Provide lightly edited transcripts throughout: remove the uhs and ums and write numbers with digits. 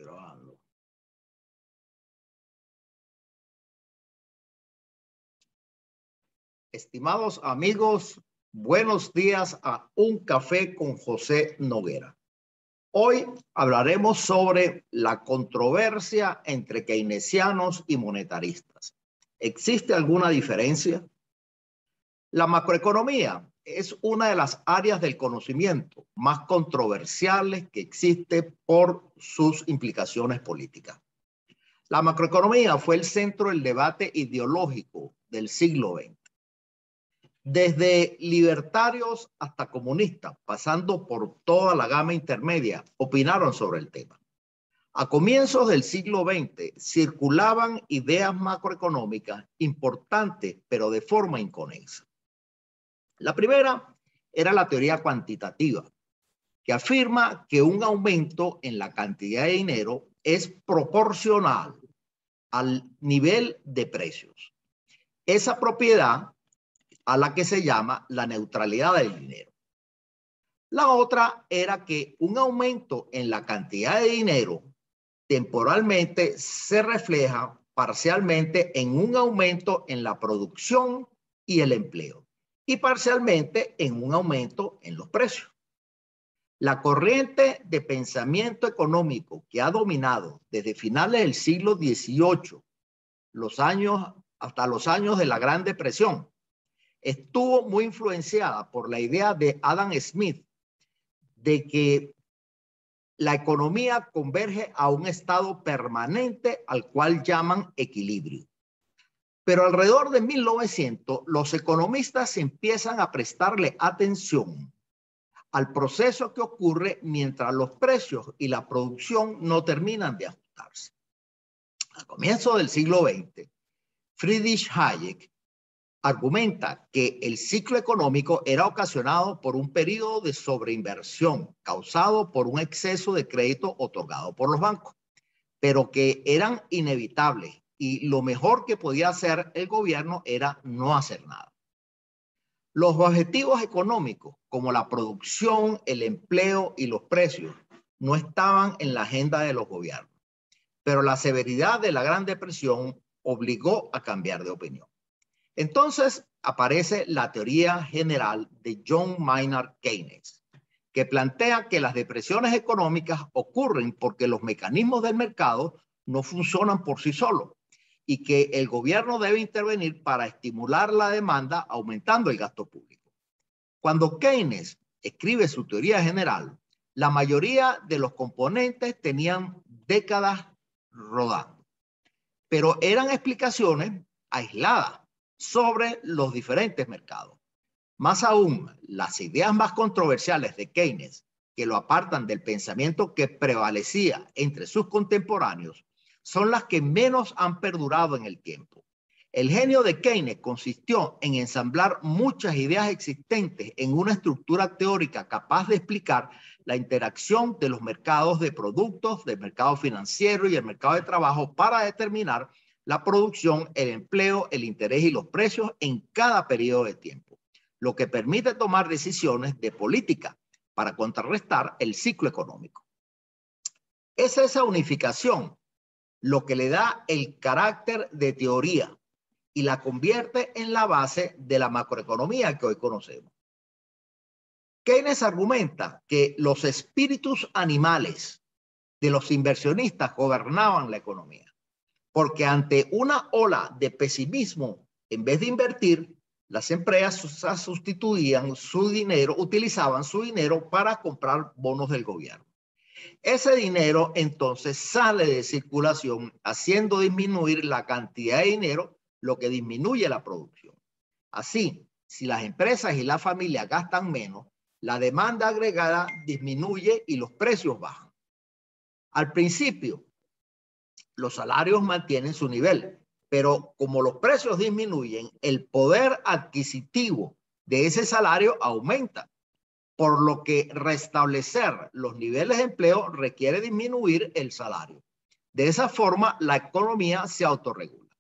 Grabando. Estimados amigos, buenos días a Un Café con José Noguera. Hoy hablaremos sobre la controversia entre keynesianos y monetaristas. ¿Existe alguna diferencia? La macroeconomía es una de las áreas del conocimiento más controversiales que existe por sus implicaciones políticas. La macroeconomía fue el centro del debate ideológico del siglo XX. Desde libertarios hasta comunistas, pasando por toda la gama intermedia, opinaron sobre el tema. A comienzos del siglo XX circulaban ideas macroeconómicas importantes, pero de forma inconexa. La primera era la teoría cuantitativa, que afirma que un aumento en la cantidad de dinero es proporcional al nivel de precios. Esa propiedad a la que se llama la neutralidad del dinero. La otra era que un aumento en la cantidad de dinero temporalmente se refleja parcialmente en un aumento en la producción y el empleo y parcialmente en un aumento en los precios. La corriente de pensamiento económico que ha dominado desde finales del siglo XVIII hasta los años de la Gran Depresión estuvo muy influenciada por la idea de Adam Smith de que la economía converge a un estado permanente al cual llaman equilibrio. Pero alrededor de 1900, los economistas empiezan a prestarle atención al proceso que ocurre mientras los precios y la producción no terminan de ajustarse. A comienzos del siglo XX, Friedrich Hayek argumenta que el ciclo económico era ocasionado por un periodo de sobreinversión causado por un exceso de crédito otorgado por los bancos, pero que eran inevitables y lo mejor que podía hacer el gobierno era no hacer nada. Los objetivos económicos, como la producción, el empleo y los precios, no estaban en la agenda de los gobiernos, pero la severidad de la Gran Depresión obligó a cambiar de opinión. Entonces aparece la teoría general de John Maynard Keynes, que plantea que las depresiones económicas ocurren porque los mecanismos del mercado no funcionan por sí solos y que el gobierno debe intervenir para estimular la demanda aumentando el gasto público. Cuando Keynes escribe su teoría general, la mayoría de los componentes tenían décadas rodando, pero eran explicaciones aisladas sobre los diferentes mercados. Más aún, las ideas más controversiales de Keynes, que lo apartan del pensamiento que prevalecía entre sus contemporáneos, son las que menos han perdurado en el tiempo. El genio de Keynes consistió en ensamblar muchas ideas existentes en una estructura teórica capaz de explicar la interacción de los mercados de productos, del mercado financiero y el mercado de trabajo para determinar la producción, el empleo, el interés y los precios en cada periodo de tiempo, lo que permite tomar decisiones de política para contrarrestar el ciclo económico. Es esa unificación lo que le da el carácter de teoría y la convierte en la base de la macroeconomía que hoy conocemos. Keynes argumenta que los espíritus animales de los inversionistas gobernaban la economía, porque ante una ola de pesimismo, en vez de invertir, las empresas sustituían su dinero, utilizaban su dinero para comprar bonos del gobierno. Ese dinero entonces sale de circulación, haciendo disminuir la cantidad de dinero, lo que disminuye la producción. Así, si las empresas y las familias gastan menos, la demanda agregada disminuye y los precios bajan. Al principio, los salarios mantienen su nivel, pero como los precios disminuyen, el poder adquisitivo de ese salario aumenta, por lo que restablecer los niveles de empleo requiere disminuir el salario. De esa forma, la economía se autorregula.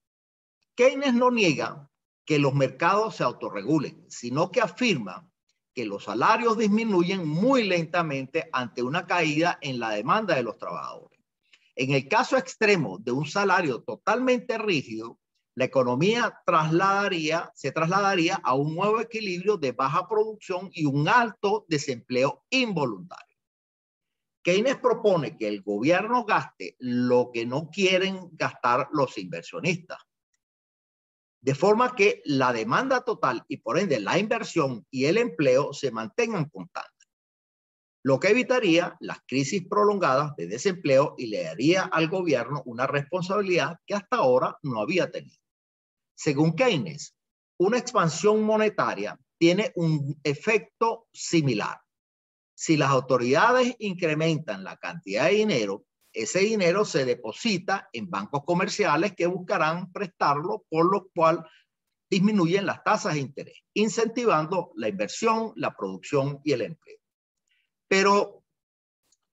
Keynes no niega que los mercados se autorregulen, sino que afirma que los salarios disminuyen muy lentamente ante una caída en la demanda de los trabajadores. En el caso extremo de un salario totalmente rígido, la economía se trasladaría a un nuevo equilibrio de baja producción y un alto desempleo involuntario. Keynes propone que el gobierno gaste lo que no quieren gastar los inversionistas, de forma que la demanda total y por ende la inversión y el empleo se mantengan constantes, lo que evitaría las crisis prolongadas de desempleo y le daría al gobierno una responsabilidad que hasta ahora no había tenido. Según Keynes, una expansión monetaria tiene un efecto similar. Si las autoridades incrementan la cantidad de dinero, ese dinero se deposita en bancos comerciales que buscarán prestarlo, por lo cual disminuyen las tasas de interés, incentivando la inversión, la producción y el empleo. Pero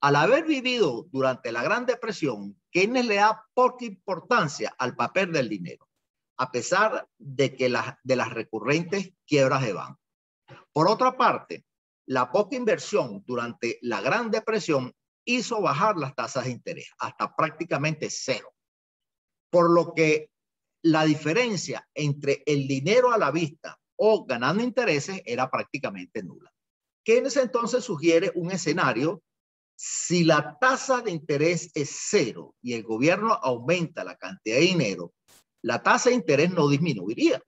al haber vivido durante la Gran Depresión, Keynes le da poca importancia al papel del dinero, a pesar de las recurrentes quiebras de banco. Por otra parte, la poca inversión durante la Gran Depresión hizo bajar las tasas de interés hasta prácticamente cero, por lo que la diferencia entre el dinero a la vista o ganando intereses era prácticamente nula. Keynes entonces sugiere un escenario: si la tasa de interés es cero y el gobierno aumenta la cantidad de dinero, la tasa de interés no disminuiría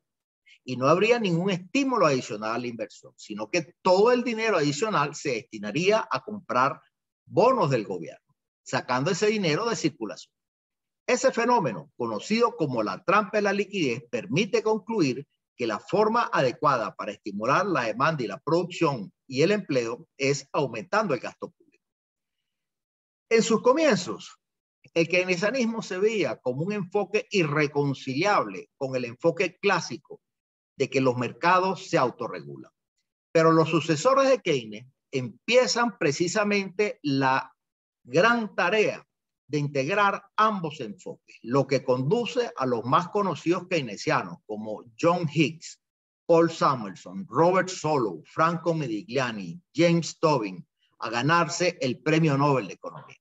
y no habría ningún estímulo adicional a la inversión, sino que todo el dinero adicional se destinaría a comprar bonos del gobierno, sacando ese dinero de circulación. Ese fenómeno, conocido como la trampa de la liquidez, permite concluir que la forma adecuada para estimular la demanda y la producción y el empleo es aumentando el gasto público. En sus comienzos, el keynesianismo se veía como un enfoque irreconciliable con el enfoque clásico de que los mercados se autorregulan. Pero los sucesores de Keynes empiezan precisamente la gran tarea de integrar ambos enfoques, lo que conduce a los más conocidos keynesianos como John Hicks, Paul Samuelson, Robert Solow, Franco Modigliani, James Tobin, a ganarse el Premio Nobel de Economía.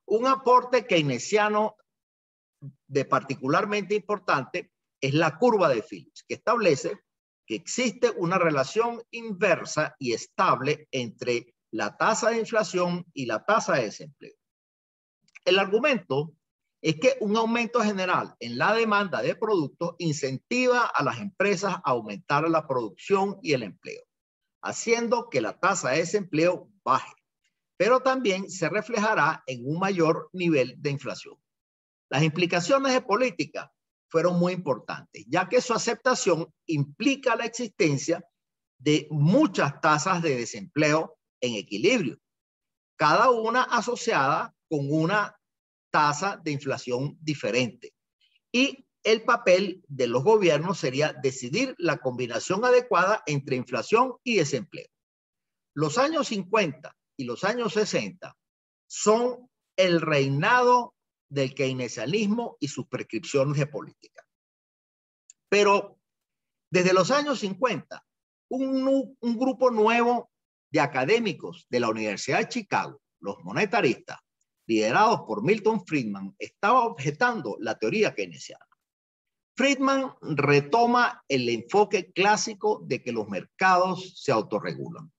Un aporte keynesiano de particularmente importante es la curva de Phillips, que establece que existe una relación inversa y estable entre la tasa de inflación y la tasa de desempleo. El argumento es que un aumento general en la demanda de productos incentiva a las empresas a aumentar la producción y el empleo, haciendo que la tasa de desempleo baje, pero también se reflejará en un mayor nivel de inflación. Las implicaciones de política fueron muy importantes, ya que su aceptación implica la existencia de muchas tasas de desempleo en equilibrio, cada una asociada con una tasa de inflación diferente. Y el papel de los gobiernos sería decidir la combinación adecuada entre inflación y desempleo. Los años 50 y los años 60 son el reinado del keynesianismo y sus prescripciones de política. Pero desde los años 50, un grupo nuevo de académicos de la Universidad de Chicago, los monetaristas, liderados por Milton Friedman, estaba objetando la teoría keynesiana. Friedman retoma el enfoque clásico de que los mercados se autorregulan.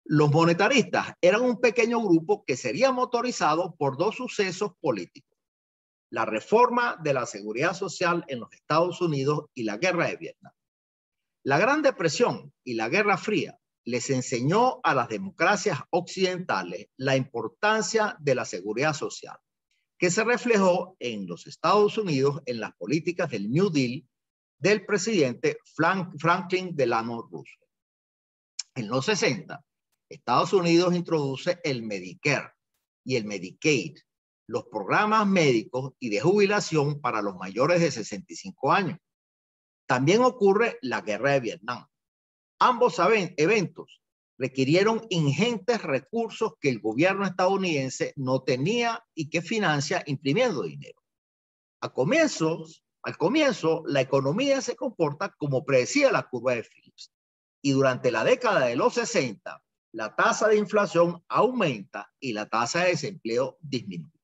Los monetaristas eran un pequeño grupo que sería motorizado por dos sucesos políticos: la reforma de la seguridad social en los Estados Unidos y la guerra de Vietnam. La Gran Depresión y la Guerra Fría les enseñó a las democracias occidentales la importancia de la seguridad social, que se reflejó en los Estados Unidos en las políticas del New Deal del presidente Franklin Delano Roosevelt. En los 60, Estados Unidos introduce el Medicare y el Medicaid, los programas médicos y de jubilación para los mayores de 65 años. También ocurre la guerra de Vietnam. Ambos eventos requirieron ingentes recursos que el gobierno estadounidense no tenía y que financia imprimiendo dinero. Al comienzo, la economía se comporta como predecía la curva de Phillips, y durante la década de los 60, la tasa de inflación aumenta y la tasa de desempleo disminuye.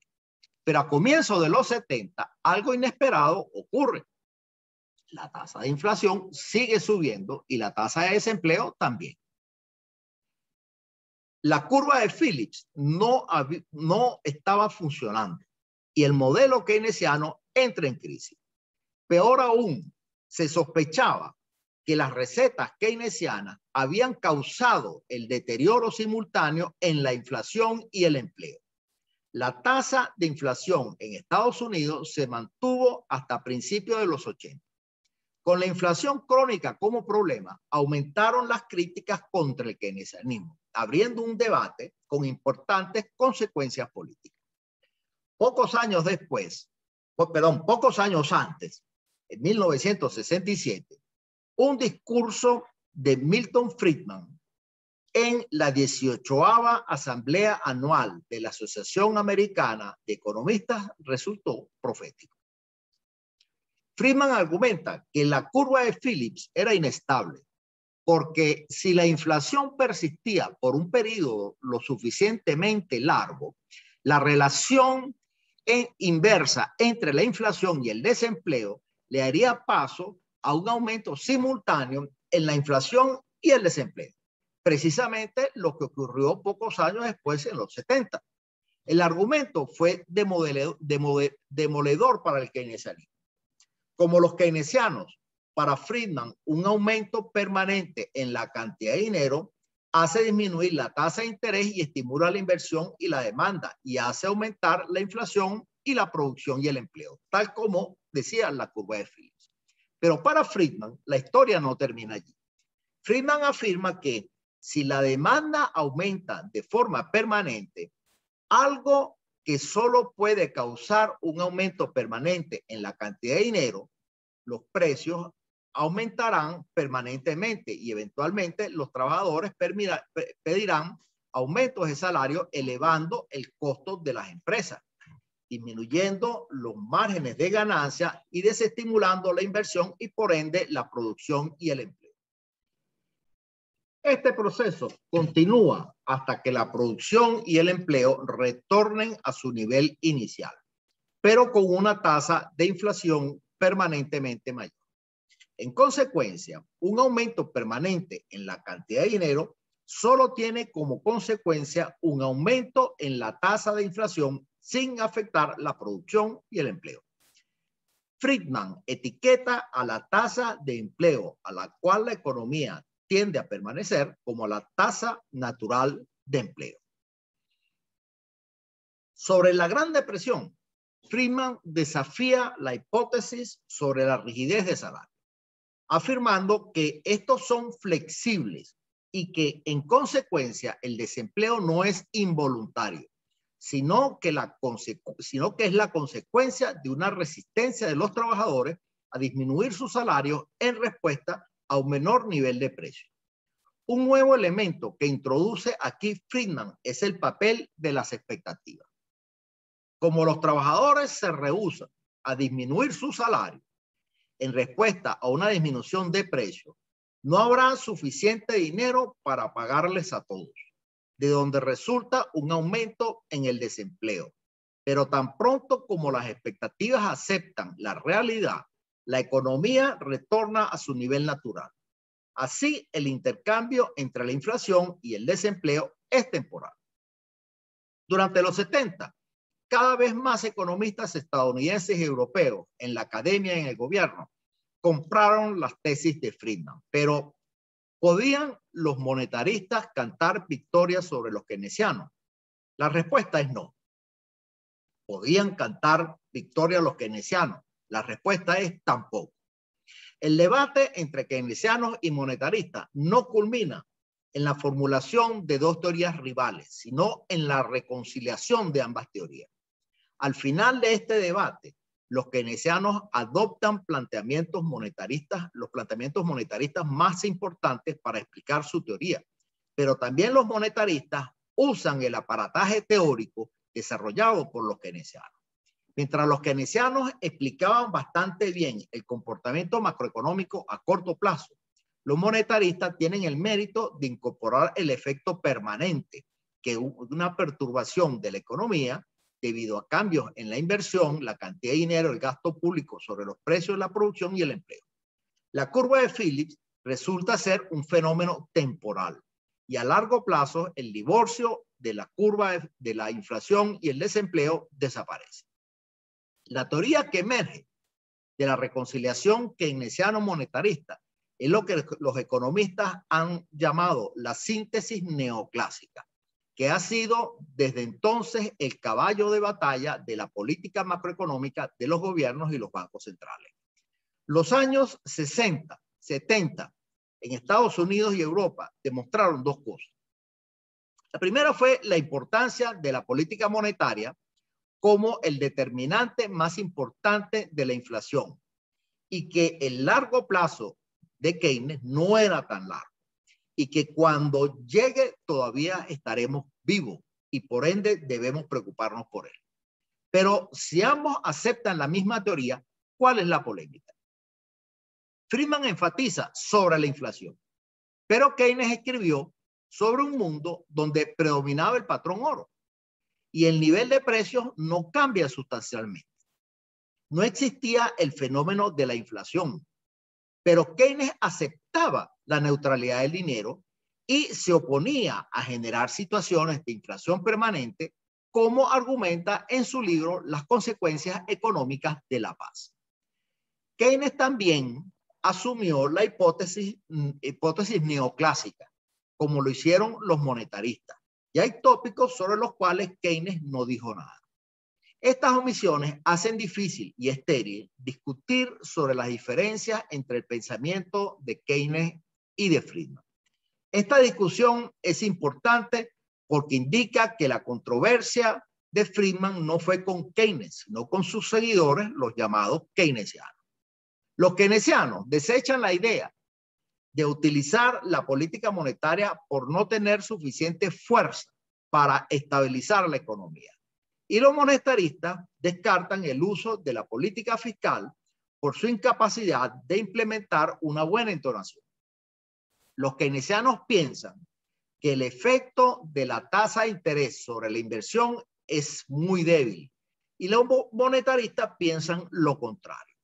Pero a comienzos de los 70, algo inesperado ocurre. La tasa de inflación sigue subiendo y la tasa de desempleo también. La curva de Phillips no estaba funcionando y el modelo keynesiano entra en crisis. Peor aún, se sospechaba que las recetas keynesianas habían causado el deterioro simultáneo en la inflación y el empleo. La tasa de inflación en Estados Unidos se mantuvo hasta principios de los 80. Con la inflación crónica como problema, aumentaron las críticas contra el keynesianismo, abriendo un debate con importantes consecuencias políticas. Pocos años antes, en 1967, un discurso de Milton Friedman en la 18ª Asamblea Anual de la Asociación Americana de Economistas resultó profético. Friedman argumenta que la curva de Phillips era inestable porque si la inflación persistía por un periodo lo suficientemente largo, la relación inversa entre la inflación y el desempleo le daría paso a un aumento simultáneo en la inflación y el desempleo. Precisamente lo que ocurrió pocos años después en los 70. El argumento fue demoledor para el keynesianismo. Como los keynesianos, para Friedman, un aumento permanente en la cantidad de dinero hace disminuir la tasa de interés y estimula la inversión y la demanda y hace aumentar la inflación y la producción y el empleo, tal como decía la curva de Phillips. Pero para Friedman, la historia no termina allí. Friedman afirma que si la demanda aumenta de forma permanente, algo que solo puede causar un aumento permanente en la cantidad de dinero, los precios aumentarán permanentemente y eventualmente los trabajadores pedirán aumentos de salario elevando el costo de las empresas, disminuyendo los márgenes de ganancia y desestimulando la inversión y por ende la producción y el empleo. Este proceso continúa hasta que la producción y el empleo retornen a su nivel inicial, pero con una tasa de inflación permanentemente mayor. En consecuencia, un aumento permanente en la cantidad de dinero solo tiene como consecuencia un aumento en la tasa de inflación sin afectar la producción y el empleo. Friedman etiqueta a la tasa de empleo a la cual la economía tiende a permanecer como la tasa natural de empleo. Sobre la Gran Depresión, Friedman desafía la hipótesis sobre la rigidez de salario, afirmando que estos son flexibles y que en consecuencia el desempleo no es involuntario, sino que es la consecuencia de una resistencia de los trabajadores a disminuir sus salarios en respuesta a un menor nivel de precio. Un nuevo elemento que introduce aquí Friedman es el papel de las expectativas. Como los trabajadores se rehúsan a disminuir su salario en respuesta a una disminución de precio, no habrá suficiente dinero para pagarles a todos, de donde resulta un aumento en el desempleo. Pero tan pronto como las expectativas aceptan la realidad, la economía retorna a su nivel natural. Así, el intercambio entre la inflación y el desempleo es temporal. Durante los 70, cada vez más economistas estadounidenses y europeos en la academia y en el gobierno compraron las tesis de Friedman, pero ¿podían los monetaristas cantar victorias sobre los keynesianos? La respuesta es no. ¿Podían cantar victoria los keynesianos? La respuesta es tampoco. El debate entre keynesianos y monetaristas no culmina en la formulación de dos teorías rivales, sino en la reconciliación de ambas teorías. Al final de este debate, los keynesianos adoptan los planteamientos monetaristas más importantes para explicar su teoría, pero también los monetaristas usan el aparataje teórico desarrollado por los keynesianos. Mientras los keynesianos explicaban bastante bien el comportamiento macroeconómico a corto plazo, los monetaristas tienen el mérito de incorporar el efecto permanente que una perturbación de la economía debido a cambios en la inversión, la cantidad de dinero, el gasto público sobre los precios de la producción y el empleo. La curva de Phillips resulta ser un fenómeno temporal y a largo plazo el divorcio de la curva de la inflación y el desempleo desaparece. La teoría que emerge de la reconciliación keynesiano-monetarista es lo que los economistas han llamado la síntesis neoclásica, que ha sido desde entonces el caballo de batalla de la política macroeconómica de los gobiernos y los bancos centrales. Los años 60, 70 en Estados Unidos y Europa demostraron dos cosas. La primera fue la importancia de la política monetaria como el determinante más importante de la inflación y que el largo plazo de Keynes no era tan largo y que cuando llegue todavía estaremos vivos y por ende debemos preocuparnos por él. Pero si ambos aceptan la misma teoría, ¿cuál es la polémica? Friedman enfatiza sobre la inflación, pero Keynes escribió sobre un mundo donde predominaba el patrón oro y el nivel de precios no cambia sustancialmente. No existía el fenómeno de la inflación, pero Keynes aceptaba la neutralidad del dinero y se oponía a generar situaciones de inflación permanente, como argumenta en su libro Las consecuencias económicas de la paz. Keynes también asumió la hipótesis neoclásica, como lo hicieron los monetaristas. Y hay tópicos sobre los cuales Keynes no dijo nada. Estas omisiones hacen difícil y estéril discutir sobre las diferencias entre el pensamiento de Keynes y de Friedman. Esta discusión es importante porque indica que la controversia de Friedman no fue con Keynes, sino con sus seguidores, los llamados keynesianos. Los keynesianos desechan la idea de utilizar la política monetaria por no tener suficiente fuerza para estabilizar la economía. Y los monetaristas descartan el uso de la política fiscal por su incapacidad de implementar una buena entonación. Los keynesianos piensan que el efecto de la tasa de interés sobre la inversión es muy débil y los monetaristas piensan lo contrario.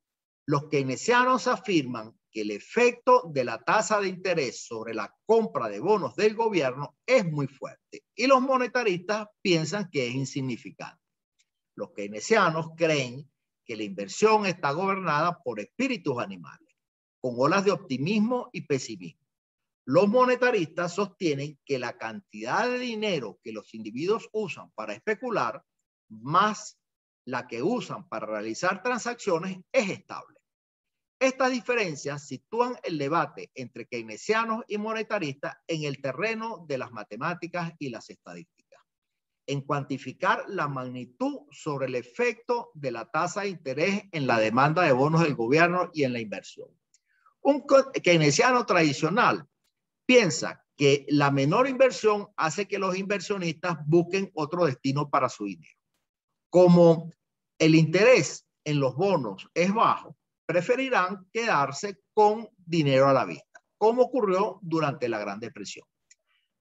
Los keynesianos afirman que el efecto de la tasa de interés sobre la compra de bonos del gobierno es muy fuerte y los monetaristas piensan que es insignificante. Los keynesianos creen que la inversión está gobernada por espíritus animales, con olas de optimismo y pesimismo. Los monetaristas sostienen que la cantidad de dinero que los individuos usan para especular, más la que usan para realizar transacciones, es estable. Estas diferencias sitúan el debate entre keynesianos y monetaristas en el terreno de las matemáticas y las estadísticas, en cuantificar la magnitud sobre el efecto de la tasa de interés en la demanda de bonos del gobierno y en la inversión. Un keynesiano tradicional piensa que la menor inversión hace que los inversionistas busquen otro destino para su dinero. Como el interés en los bonos es bajo, preferirán quedarse con dinero a la vista, como ocurrió durante la Gran Depresión.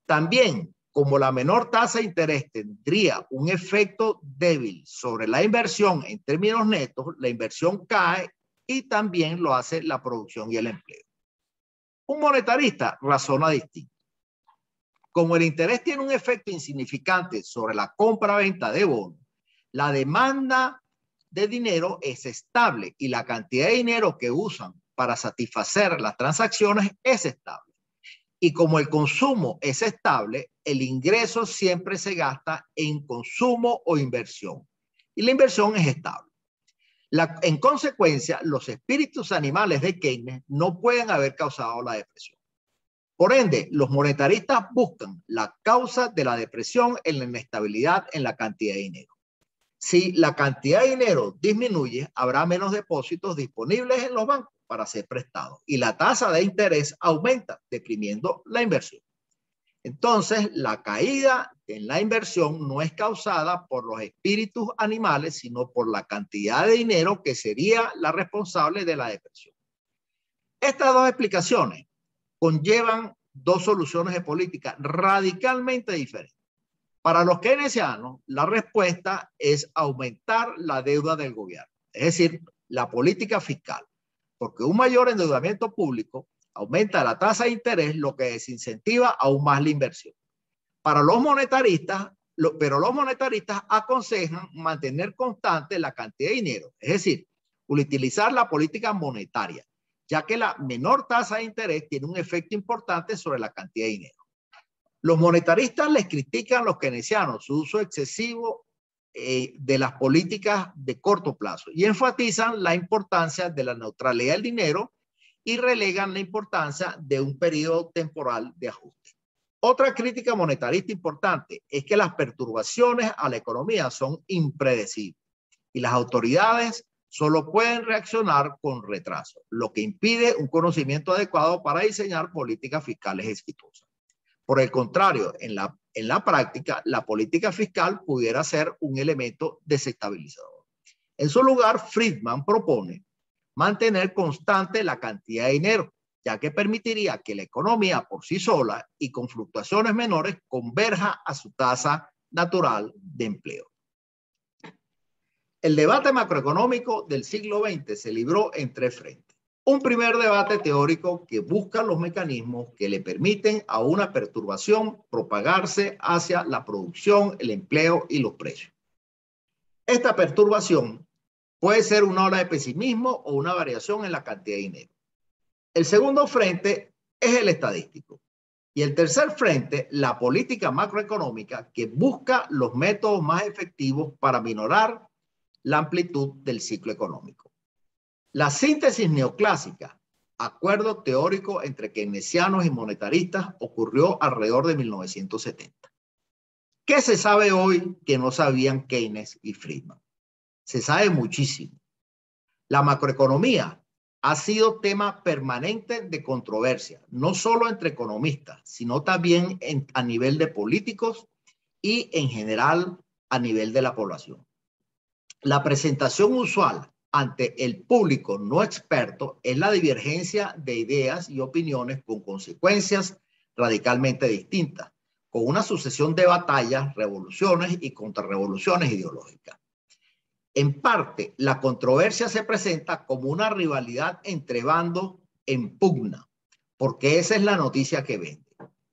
También, como la menor tasa de interés tendría un efecto débil sobre la inversión en términos netos, la inversión cae y también lo hace la producción y el empleo. Un monetarista razona distinto. Como el interés tiene un efecto insignificante sobre la compra-venta de bonos, la demanda de dinero es estable y la cantidad de dinero que usan para satisfacer las transacciones es estable. Y como el consumo es estable, el ingreso siempre se gasta en consumo o inversión. Y la inversión es estable. En consecuencia, los espíritus animales de Keynes no pueden haber causado la depresión. Por ende, los monetaristas buscan la causa de la depresión en la inestabilidad en la cantidad de dinero. Si la cantidad de dinero disminuye, habrá menos depósitos disponibles en los bancos para ser prestados y la tasa de interés aumenta, deprimiendo la inversión. Entonces, la caída en la inversión no es causada por los espíritus animales, sino por la cantidad de dinero que sería la responsable de la depresión. Estas dos explicaciones conllevan dos soluciones de política radicalmente diferentes. Para los keynesianos, la respuesta es aumentar la deuda del gobierno, es decir, la política fiscal, porque un mayor endeudamiento público aumenta la tasa de interés, lo que desincentiva aún más la inversión. Para los monetaristas, pero los monetaristas aconsejan mantener constante la cantidad de dinero, es decir, utilizar la política monetaria, ya que la menor tasa de interés tiene un efecto importante sobre la cantidad de dinero. Los monetaristas les critican a los keynesianos su uso excesivo de las políticas de corto plazo y enfatizan la importancia de la neutralidad del dinero y relegan la importancia de un periodo temporal de ajuste. Otra crítica monetarista importante es que las perturbaciones a la economía son impredecibles y las autoridades solo pueden reaccionar con retraso, lo que impide un conocimiento adecuado para diseñar políticas fiscales exitosas. Por el contrario, en la práctica, la política fiscal pudiera ser un elemento desestabilizador. En su lugar, Friedman propone mantener constante la cantidad de dinero, ya que permitiría que la economía por sí sola y con fluctuaciones menores converja a su tasa natural de empleo. El debate macroeconómico del siglo XX se libró en tres frentes. Un primer debate teórico que busca los mecanismos que le permiten a una perturbación propagarse hacia la producción, el empleo y los precios. Esta perturbación puede ser una ola de pesimismo o una variación en la cantidad de dinero. El segundo frente es el estadístico. Y el tercer frente, la política macroeconómica que busca los métodos más efectivos para minorar la amplitud del ciclo económico. La síntesis neoclásica, acuerdo teórico entre keynesianos y monetaristas, ocurrió alrededor de 1970. ¿Qué se sabe hoy que no sabían Keynes y Friedman? Se sabe muchísimo. La macroeconomía ha sido tema permanente de controversia, no solo entre economistas, sino también a nivel de políticos y en general a nivel de la población. La presentación usual ante el público no experto es la divergencia de ideas y opiniones con consecuencias radicalmente distintas, con una sucesión de batallas, revoluciones y contrarrevoluciones ideológicas. En parte, la controversia se presenta como una rivalidad entre bandos en pugna, porque esa es la noticia que vende,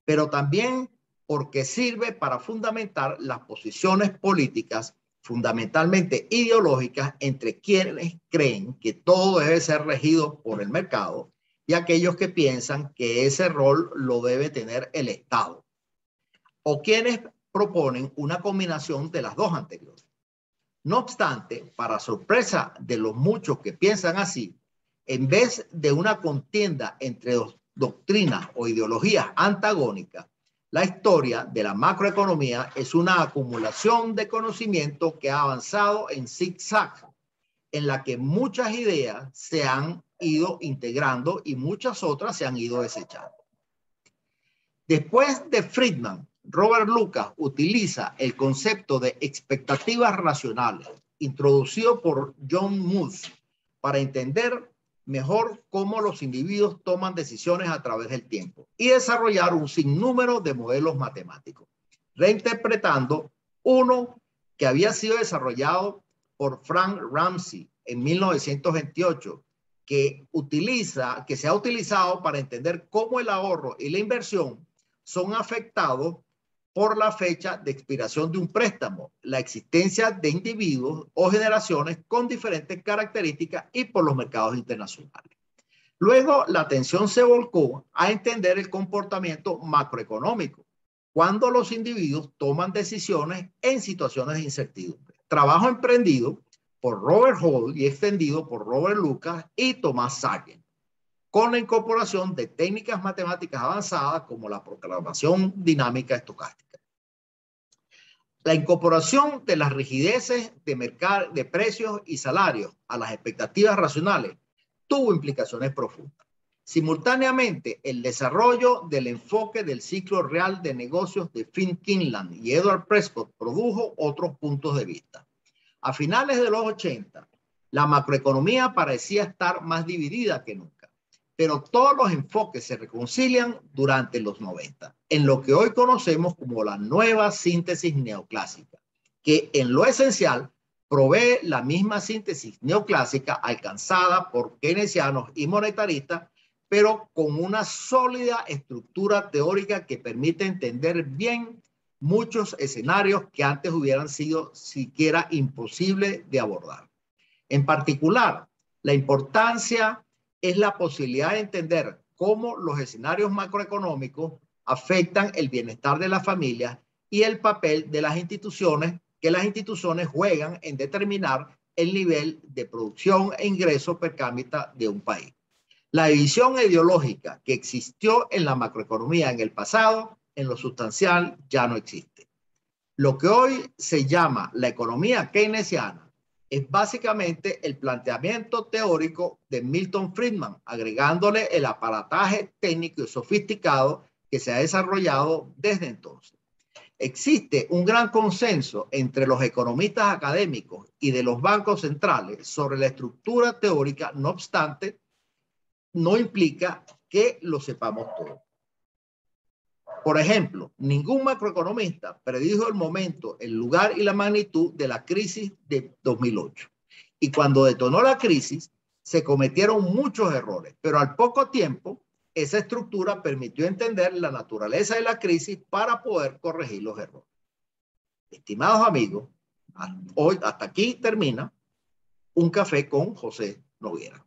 pero también porque sirve para fundamentar las posiciones políticas fundamentalmente ideológicas entre quienes creen que todo debe ser regido por el mercado y aquellos que piensan que ese rol lo debe tener el Estado, o quienes proponen una combinación de las dos anteriores. No obstante, para sorpresa de los muchos que piensan así, en vez de una contienda entre doctrinas o ideologías antagónicas, la historia de la macroeconomía es una acumulación de conocimiento que ha avanzado en zigzag, en la que muchas ideas se han ido integrando y muchas otras se han ido desechando. Después de Friedman, Robert Lucas utiliza el concepto de expectativas racionales, introducido por John Muth, para entender mejor cómo los individuos toman decisiones a través del tiempo y desarrollar un sinnúmero de modelos matemáticos, reinterpretando uno que había sido desarrollado por Frank Ramsey en 1928, que se ha utilizado para entender cómo el ahorro y la inversión son afectados por la fecha de expiración de un préstamo, la existencia de individuos o generaciones con diferentes características y por los mercados internacionales. Luego, la atención se volcó a entender el comportamiento macroeconómico, cuando los individuos toman decisiones en situaciones de incertidumbre. Trabajo emprendido por Robert Hall y extendido por Robert Lucas y Thomas Sargent, con la incorporación de técnicas matemáticas avanzadas como la programación dinámica estocástica. La incorporación de las rigideces de precios y salarios a las expectativas racionales tuvo implicaciones profundas. Simultáneamente, el desarrollo del enfoque del ciclo real de negocios de Finn Kinland y Edward Prescott produjo otros puntos de vista. A finales de los 80, la macroeconomía parecía estar más dividida que nunca. pero todos los enfoques se reconcilian durante los 90, en lo que hoy conocemos como la nueva síntesis neoclásica, que en lo esencial provee la misma síntesis neoclásica alcanzada por keynesianos y monetaristas, pero con una sólida estructura teórica que permite entender bien muchos escenarios que antes hubieran sido siquiera imposibles de abordar. En particular, la importancia es la posibilidad de entender cómo los escenarios macroeconómicos afectan el bienestar de las familias y el papel de las instituciones que las instituciones juegan en determinar el nivel de producción e ingresos per cápita de un país. La división ideológica que existió en la macroeconomía en el pasado, en lo sustancial, ya no existe. Lo que hoy se llama la economía keynesiana es básicamente el planteamiento teórico de Milton Friedman, agregándole el aparataje técnico y sofisticado que se ha desarrollado desde entonces. Existe un gran consenso entre los economistas académicos y de los bancos centrales sobre la estructura teórica, no obstante, no implica que lo sepamos todo. Por ejemplo, ningún macroeconomista predijo el momento, el lugar y la magnitud de la crisis de 2008. Y cuando detonó la crisis, se cometieron muchos errores, pero al poco tiempo, esa estructura permitió entender la naturaleza de la crisis para poder corregir los errores. Estimados amigos, hoy hasta aquí termina Un Café con José Noguera.